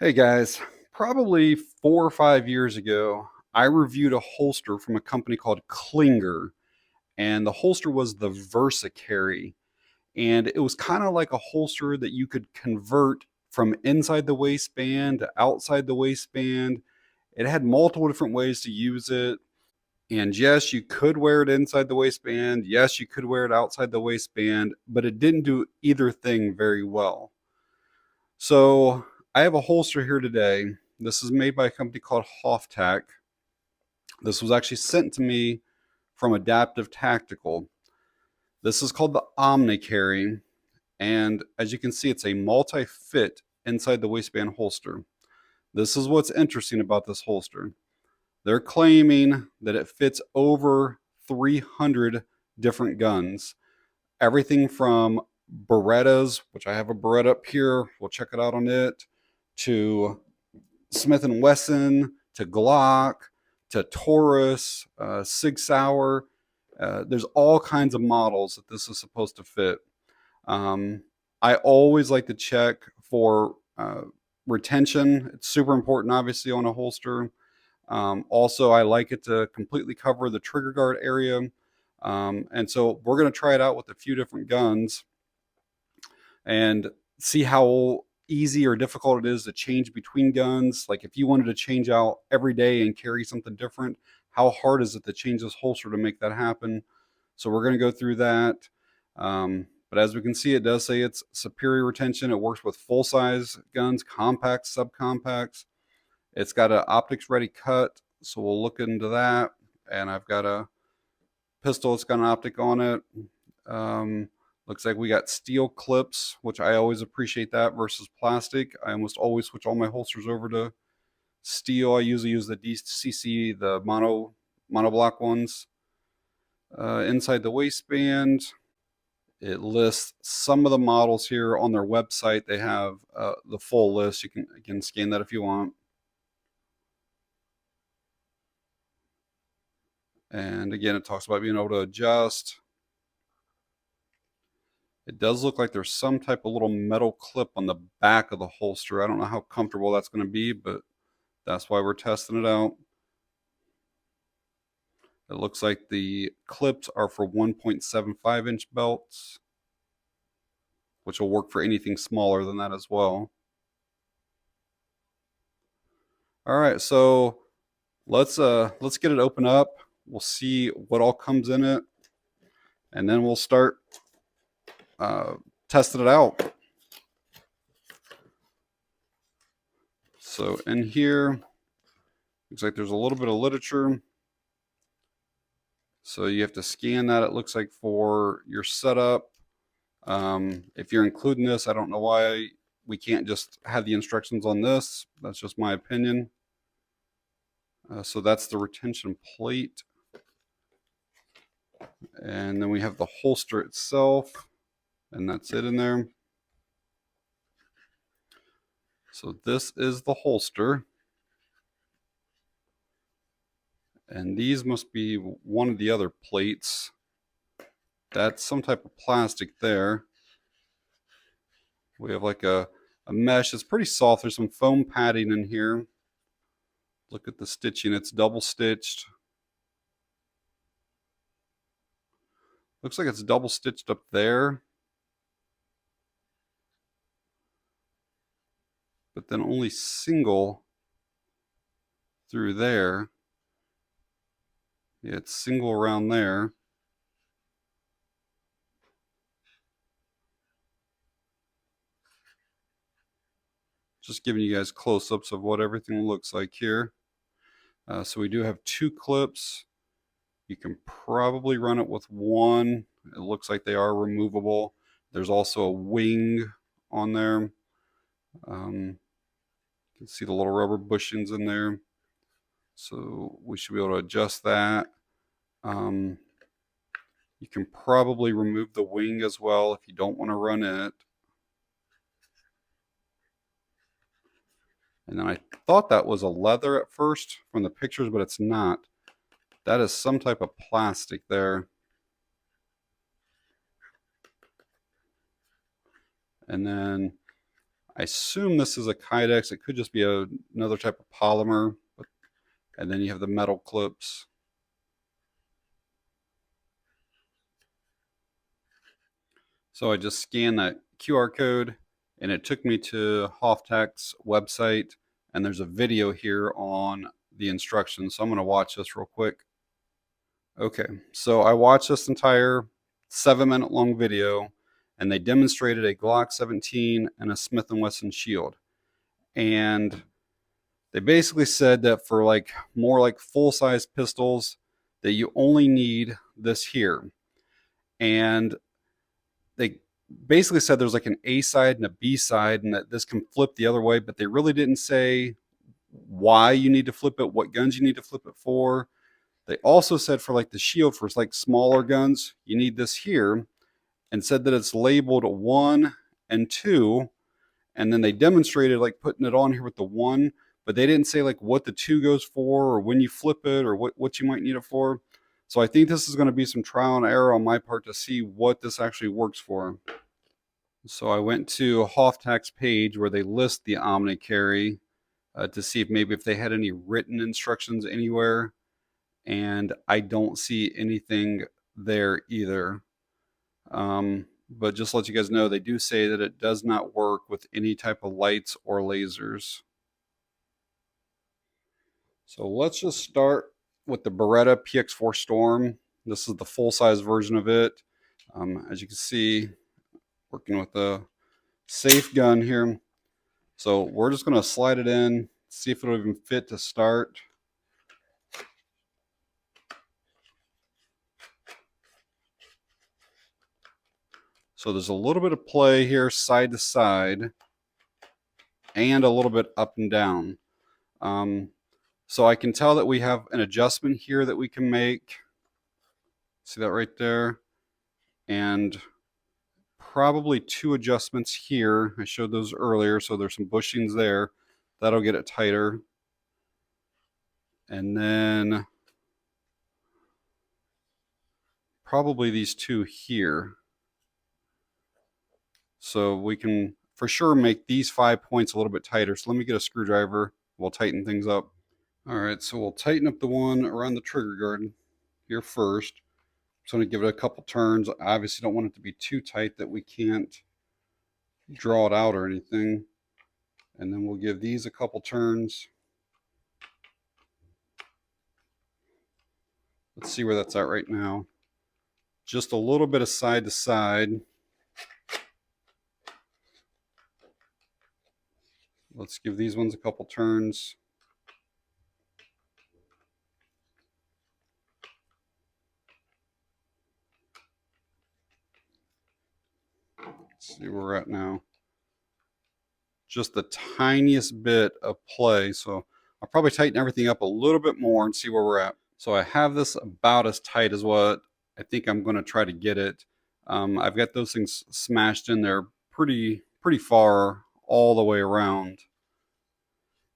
Hey guys, probably 4 or 5 years ago, I reviewed a holster from a company called Klinger, and the holster was the VersaCarry, and it was kind of like a holster that you could convert from inside the waistband to outside the waistband. It had multiple different ways to use it, and yes, you could wear it inside the waistband. Yes, you could wear it outside the waistband, but it didn't do either thing very well. So I have a holster here today. This is made by a company called Hoftac. This was actually sent to me from AdaptiveTactical. This is called the Omnicarry, and as you can see, it's a multi-fit inside the waistband holster. This is what's interesting about this holster. They're claiming that it fits over 300 different guns. Everything from Berettas, which I have a Beretta up here, we'll check it out on it, to Smith & Wesson, to Glock, to Taurus, Sig Sauer. There's all kinds of models that this is supposed to fit. I always like to check for retention. It's super important, obviously, on a holster. Also, I like it to completely cover the trigger guard area. And so we're going to try it out with a few different guns and see how easy or difficult it is to change between guns. Like if you wanted to change out every day and carry something different, how hard is it to change this holster to make that happen? So we're going to go through that. But as we can see, it does say it's superior retention. It works with full-size guns, compacts, subcompacts. It's got an optics ready cut, so we'll look into that. And I've got a pistol that's got an optic on it. Looks like we got steel clips, which I always appreciate that versus plastic. I almost always switch all my holsters over to steel. I usually use the DCC, the monoblock ones. Inside the waistband, it lists some of the models here on their website. They have the full list. You can scan that if you want. And again, it talks about being able to adjust. It does look like there's some type of little metal clip on the back of the holster. I don't know how comfortable that's going to be, but that's why we're testing it out. It looks like the clips are for 1.75-inch belts, which will work for anything smaller than that as well. All right, so let's get it open up. We'll see what all comes in it, and then we'll start testing it out. So in here, looks like there's a little bit of literature. So you have to scan that, it looks like, for your setup. If you're including this, I don't know why we can't just have the instructions on this. That's just my opinion. So that's the retention plate. And then we have the holster itself, and that's it in there. So this is the holster. And these must be one of the other plates. That's some type of plastic there. We have like a mesh. It's pretty soft. There's some foam padding in here. Look at the stitching. It's double stitched. Looks like it's double stitched up there, but then only single through there. Yeah, it's single around there. Just giving you guys close-ups of what everything looks like here. So we do have two clips. You can probably run it with one. It looks like they are removable. There's also a wing on there. You can see the little rubber bushings in there. So we should be able to adjust that. You can probably remove the wing as well if you don't want to run it. And then I thought that was a leather at first from the pictures, but it's not. That is some type of plastic there. And then I assume this is a Kydex. It could just be another type of polymer. And then you have the metal clips. So I just scanned that QR code and it took me to Hoftac's website, and there's a video here on the instructions. So I'm going to watch this real quick. Okay, so I watched this entire 7-minute long video, and they demonstrated a Glock 17 and a Smith & Wesson shield. And they basically said that for like more like full-size pistols, that you only need this here. And they basically said there's like an A side and a B side, and that this can flip the other way, but they really didn't say why you need to flip it, what guns you need to flip it for. They also said for like the shield, for like smaller guns, you need this here, and said that it's labeled 1 and 2. And then they demonstrated like putting it on here with the 1, but they didn't say like what the 2 goes for, or when you flip it, or what you might need it for. So I think this is going to be some trial and error on my part to see what this actually works for. So I went to Hoftac's page where they list the Omnicarry to see if maybe if they had any written instructions anywhere. And I don't see anything there either. But just to let you guys know, they do say that it does not work with any type of lights or lasers. So let's just start with the Beretta PX4 Storm. This is the full-size version of it. As you can see, working with a safe gun here. So we're just going to slide it in, see if it'll even fit to start. So there's a little bit of play here side to side and a little bit up and down. So I can tell that we have an adjustment here that we can make. See that right there? And probably 2 adjustments here. I showed those earlier, so there's some bushings there. That'll get it tighter. And then probably these 2 here. So we can for sure make these 5 points a little bit tighter. So let me get a screwdriver. We'll tighten things up. All right, so we'll tighten up the one around the trigger guard here first. So I'm going to give it a couple turns. I obviously don't want it to be too tight that we can't draw it out or anything. And then we'll give these a couple turns. Let's see where that's at right now. Just a little bit of side to side. Let's give these ones a couple turns. Let's see where we're at now. Just the tiniest bit of play. So I'll probably tighten everything up a little bit more and see where we're at. So I have this about as tight as what I think I'm going to try to get it. I've got those things smashed in there pretty far all the way around.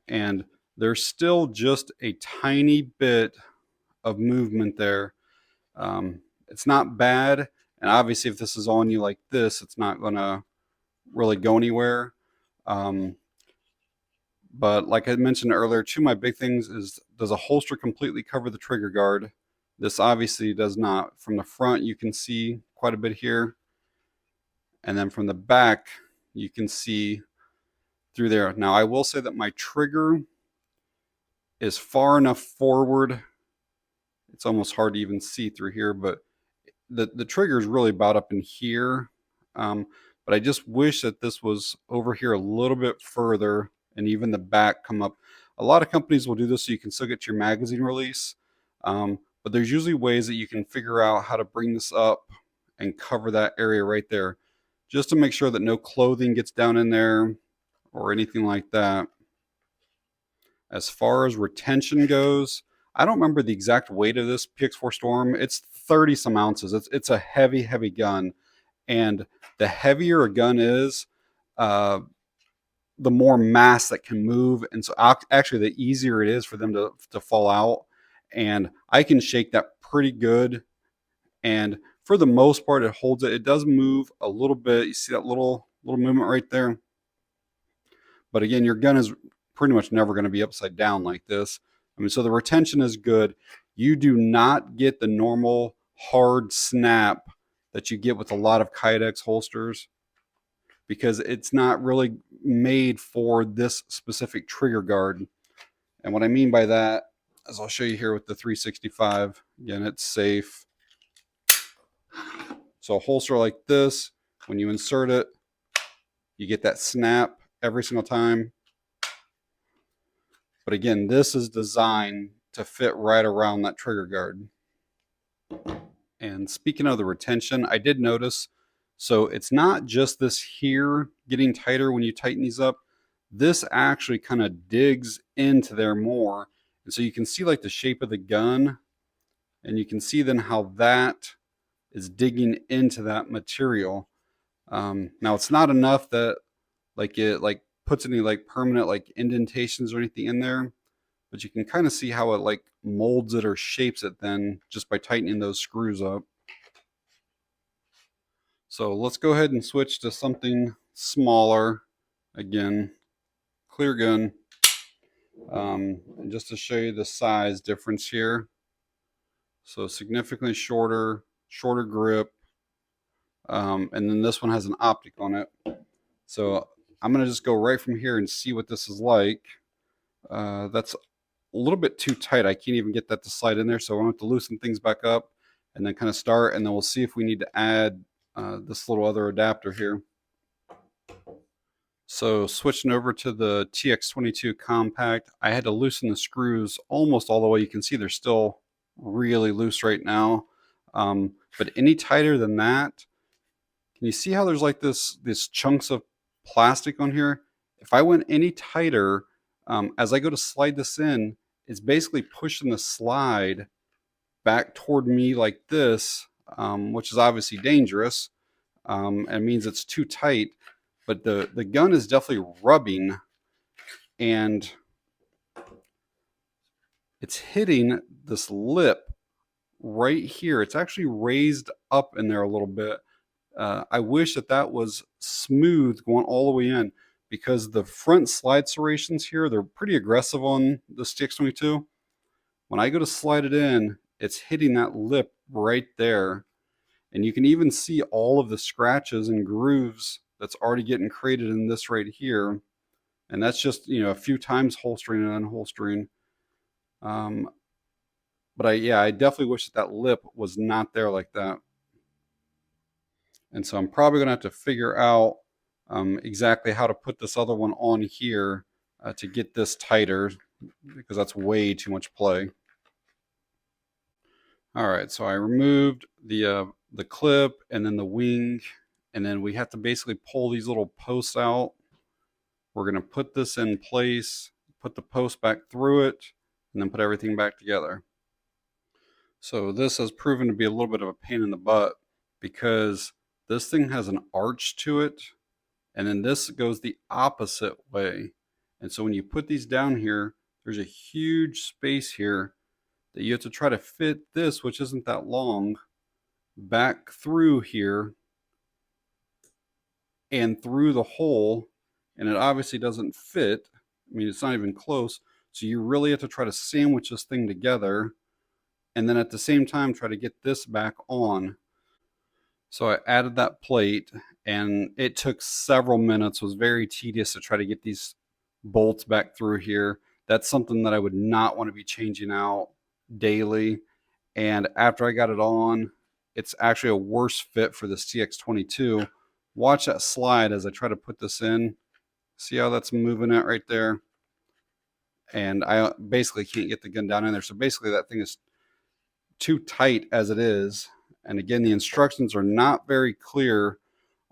And there's still just a tiny bit of movement there. It's not bad. And obviously if this is on you like this, it's not going to really go anywhere. But like I mentioned earlier, 2 of my big things is, does a holster completely cover the trigger guard? This obviously does not. From the front, you can see quite a bit here. And then from the back, you can see through there. Now, I will say that my trigger is far enough forward. It's almost hard to even see through here, but the trigger is really about up in here. But I just wish that this was over here a little bit further, and even the back come up. A lot of companies will do this so you can still get your magazine release. But there's usually ways that you can figure out how to bring this up and cover that area right there, just to make sure that no clothing gets down in there or anything like that. As far as retention goes, I don't remember the exact weight of this PX4 Storm. It's 30 some ounces. It's a heavy gun. And the heavier a gun is, the more mass that can move. And so actually the easier it is for them to fall out. And I can shake that pretty good. And for the most part, it holds it. It does move a little bit. You see that little movement right there? But again, your gun is pretty much never going to be upside down like this. I mean, so the retention is good. You do not get the normal hard snap that you get with a lot of Kydex holsters, because it's not really made for this specific trigger guard. And what I mean by that, as I'll show you here with the 365, again, it's safe. So a holster like this, when you insert it, you get that snap every single time. But again, this is designed to fit right around that trigger guard. And speaking of the retention, I did notice, so it's not just this here getting tighter when you tighten these up. This actually kind of digs into there more. And so you can see like the shape of the gun, and you can see then how that is digging into that material. Now it's not enough that like it like puts any like permanent like indentations or anything in there, but you can kind of see how it like molds it or shapes it then just by tightening those screws up. So let's go ahead and switch to something smaller. Again, clear gun. And just to show you the size difference here. So significantly shorter grip. And then this one has an optic on it. So I'm going to just go right from here and see what this is like. That's a little bit too tight. I can't even get that to slide in there. So I'm going to have to loosen things back up and then kind of start. And then we'll see if we need to add this little other adapter here. So switching over to the TX22 Compact, I had to loosen the screws almost all the way. You can see they're still really loose right now. But any tighter than that, can you see how there's like this chunks of plastic on here? If I went any tighter, as I go to slide this in, it's basically pushing the slide back toward me like this, which is obviously dangerous. And it means it's too tight. But the gun is definitely rubbing, and it's hitting this lip right here. It's actually raised up in there a little bit. I wish that was smooth going all the way in, because the front slide serrations here, they're pretty aggressive on the TX22. When I go to slide it in, it's hitting that lip right there. And you can even see all of the scratches and grooves that's already getting created in this right here. And that's just, you know, a few times holstering and unholstering. But I definitely wish that lip was not there like that. And so I'm probably going to have to figure out exactly how to put this other one on here to get this tighter, because that's way too much play. All right, so I removed the clip and then the wing, and then we have to basically pull these little posts out. We're going to put this in place, put the post back through it, and then put everything back together. So this has proven to be a little bit of a pain in the butt, because this thing has an arch to it, and then this goes the opposite way. And so when you put these down here, there's a huge space here that you have to try to fit this, which isn't that long, back through here and through the hole, and it obviously doesn't fit. I mean, it's not even close. So you really have to try to sandwich this thing together, and then at the same time try to get this back on. So I added that plate, and it took several minutes. It was very tedious to try to get these bolts back through here. That's something that I would not want to be changing out daily. And after I got it on, it's actually a worse fit for this TX22. Watch that slide as I try to put this in. See how that's moving it right there? And I basically can't get the gun down in there. So basically that thing is too tight as it is. And again, the instructions are not very clear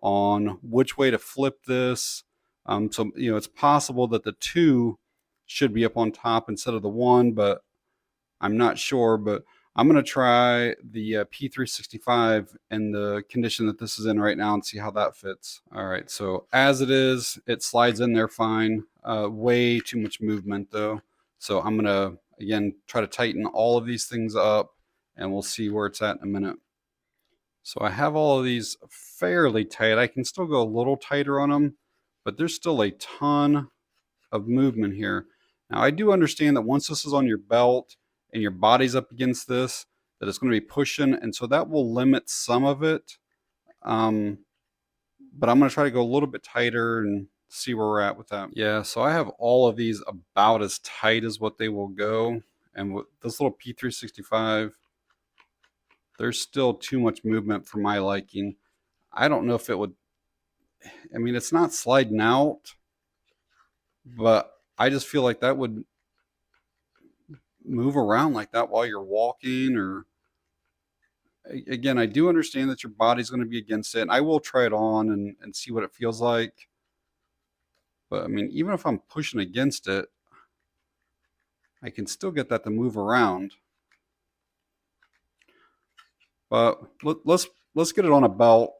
on which way to flip this. So, you know, it's possible that the 2 should be up on top instead of the 1, but I'm not sure. But I'm going to try the P365 in the condition that this is in right now and see how that fits. All right, so as it is, it slides in there fine. Way too much movement though. So I'm going to, again, try to tighten all of these things up, and we'll see where it's at in a minute. So I have all of these fairly tight. I can still go a little tighter on them, but there's still a ton of movement here. Now, I do understand that once this is on your belt and your body's up against this, that it's going to be pushing, and so that will limit some of it. But I'm going to try to go a little bit tighter and see where we're at with that. Yeah, so I have all of these about as tight as what they will go. And with this little P365, there's still too much movement for my liking. I don't know if it would, I mean, it's not sliding out, but I just feel like that would move around like that while you're walking. Or again, I do understand that your body's going to be against it, and I will try it on and see what it feels like. But I mean, even if I'm pushing against it, I can still get that to move around. But let's get it on a belt,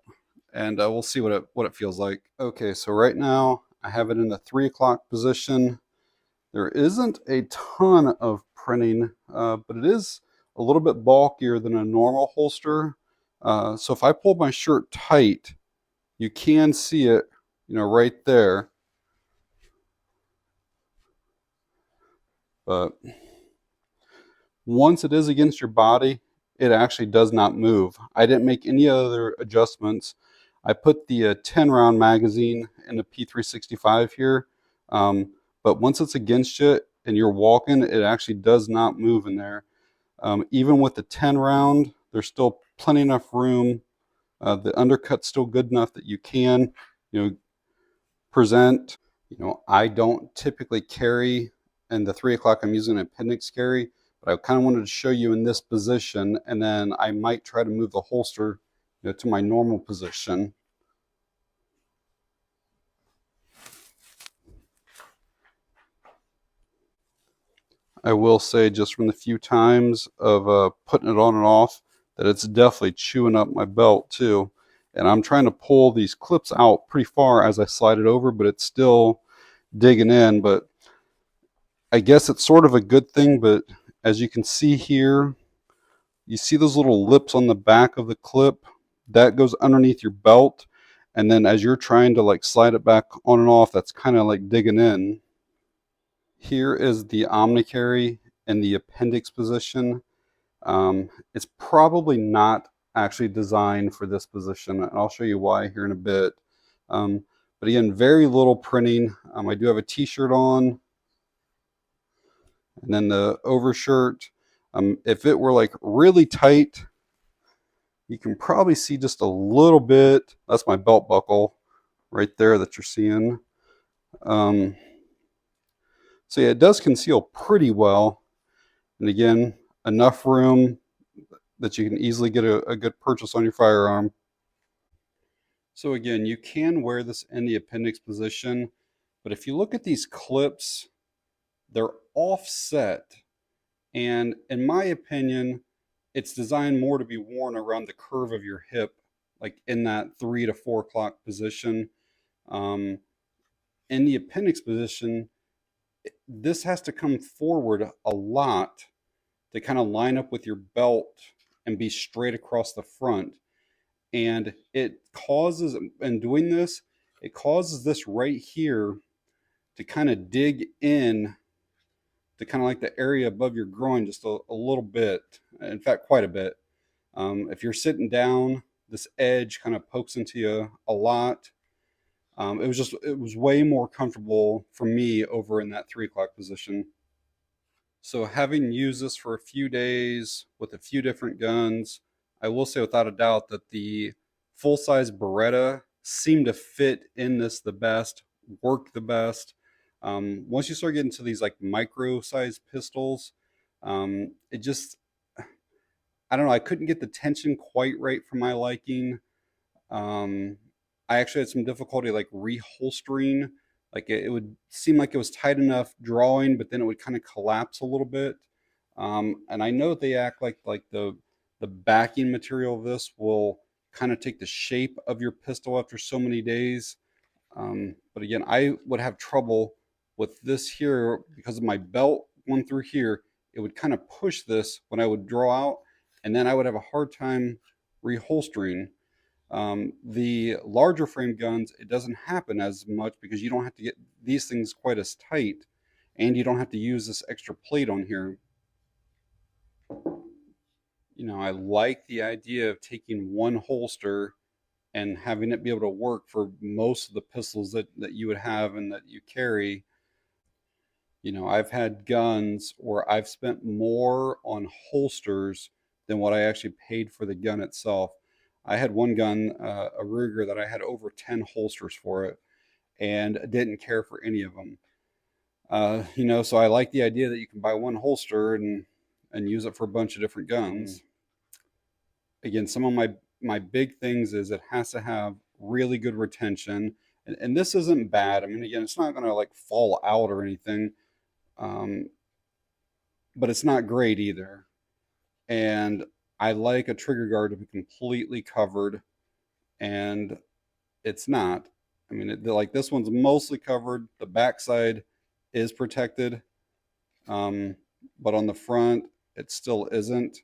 and we'll see what it feels like. Okay, so right now I have it in the 3 o'clock position. There isn't a ton of printing, but it is a little bit bulkier than a normal holster. So if I pull my shirt tight, you can see it, right there. But once it is against your body, it actually does not move. I didn't make any other adjustments. I put the 10 round magazine in the P365 here. But once it's against you and you're walking, it actually does not move in there. Even with the 10 round, there's still plenty enough room. The undercut's still good enough that you can, present. I don't typically carry in the 3 o'clock. I'm using an appendix carry, but I kind of wanted to show you in this position, and then I might try to move the holster, to my normal position. I will say, just from the few times of putting it on and off, that it's definitely chewing up my belt too. And I'm trying to pull these clips out pretty far as I slide it over, but it's still digging in. But I guess it's sort of a good thing. But as you can see here, you see those little lips on the back of the clip? That goes underneath your belt. And then as you're trying to slide it back on and off, that's kind of like digging in. Here is the Omnicarry in the appendix position. It's probably not actually designed for this position, and I'll show you why here in a bit. But again, very little printing. I do have a t-shirt on, and then the overshirt. If it were really tight, you can probably see just a little bit. That's my belt buckle right there that you're seeing. So yeah, it does conceal pretty well. And again, enough room that you can easily get a good purchase on your firearm. So again, you can wear this in the appendix position, but if you look at these clips, they're offset. And in my opinion, it's designed more to be worn around the curve of your hip, like in that 3 to 4 o'clock position. In the appendix position, this has to come forward a lot to kind of line up with your belt and be straight across the front. And it causes, in doing this, it causes this right here to kind of dig in to kind of like the area above your groin just a little bit. In fact, quite a bit. If you're sitting down, this edge kind of pokes into you a lot. It was way more comfortable for me over in that 3 o'clock position. So having used this for a few days with a few different guns, I will say without a doubt that the full-size Beretta seemed to fit in this the best, work the best. Once you start getting to these micro-sized pistols, it just, I don't know, I couldn't get the tension quite right for my liking. I actually had some difficulty reholstering. It would seem like it was tight enough drawing, but then it would kind of collapse a little bit. And I know they act like the backing material of this will kind of take the shape of your pistol after so many days. But again, I would have trouble with this here because of my belt going through here. It would kind of push this when I would draw out, and then I would have a hard time reholstering. The larger frame guns, it doesn't happen as much because you don't have to get these things quite as tight, and you don't have to use this extra plate on here. You know, I like the idea of taking one holster and having it be able to work for most of the pistols that you would have and that you carry. You know, I've had guns where I've spent more on holsters than what I actually paid for the gun itself. I had one gun, a Ruger, that I had over 10 holsters for it and didn't care for any of them. You know, so I like the idea that you can buy one holster and use it for a bunch of different guns. Again, some of my big things is it has to have really good retention, and this isn't bad. I mean, again, it's not going to like fall out or anything, but it's not great either. And I like a trigger guard to be completely covered, and it's not. I mean, like this one's mostly covered. The backside is protected, but on the front, it still isn't.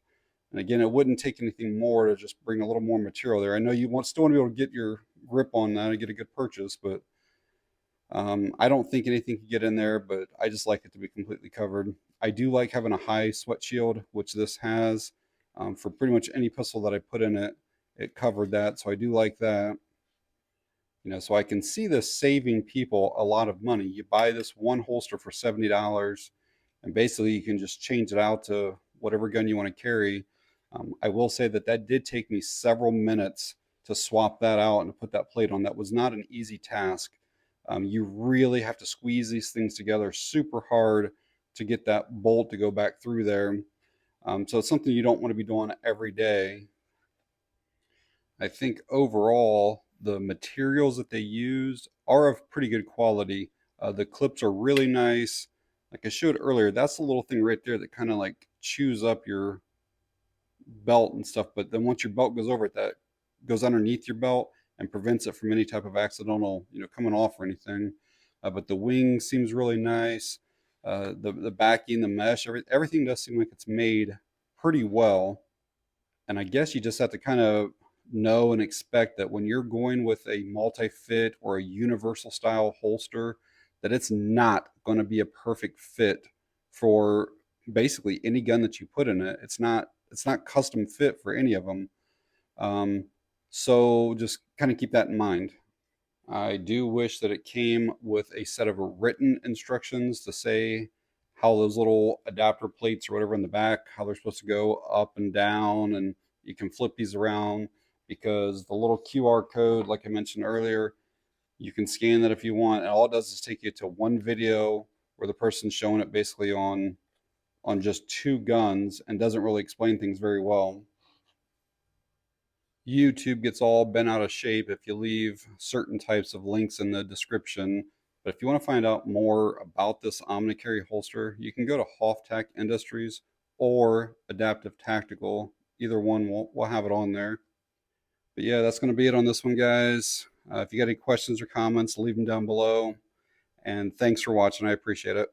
And again, it wouldn't take anything more to just bring a little more material there. I know you still want to be able to get your grip on that and get a good purchase, but I don't think anything can get in there, but I just like it to be completely covered. I do like having a high sweat shield, which this has. For pretty much any pistol that I put in it, it covered that, so I do like that. You know, so I can see this saving people a lot of money. You buy this one holster for $70, and basically you can just change it out to whatever gun you want to carry. I will say that that did take me several minutes to swap that out and to put that plate on. That was not an easy task. You really have to squeeze these things together super hard to get that bolt to go back through there. So it's something you don't want to be doing every day. I think overall, the materials that they used are of pretty good quality. The clips are really nice. Like I showed earlier, that's the little thing right there that kind of like chews up your belt and stuff. But then once your belt goes over it, that goes underneath your belt and prevents it from any type of accidental, you know, coming off or anything. But the wing seems really nice. The backing, the mesh, everything does seem like it's made pretty well. And I guess you just have to kind of know and expect that when you're going with a multi-fit or a universal style holster, that it's not going to be a perfect fit for basically any gun that you put in it. It's not custom fit for any of them. So just kind of keep that in mind. I do wish that it came with a set of written instructions to say how those little adapter plates or whatever in the back, how they're supposed to go up and down, and you can flip these around, because the little QR code, like I mentioned earlier, you can scan that if you want, and all it does is take you to one video where the person's showing it basically on just two guns and doesn't really explain things very well. YouTube gets all bent out of shape if you leave certain types of links in the description. But if you want to find out more about this Omnicarry holster, you can go to Hoftac Industries or AdaptiveTactical. Either one will have it on there. But yeah, that's going to be it on this one, guys. If you got any questions or comments, leave them down below. And thanks for watching. I appreciate it.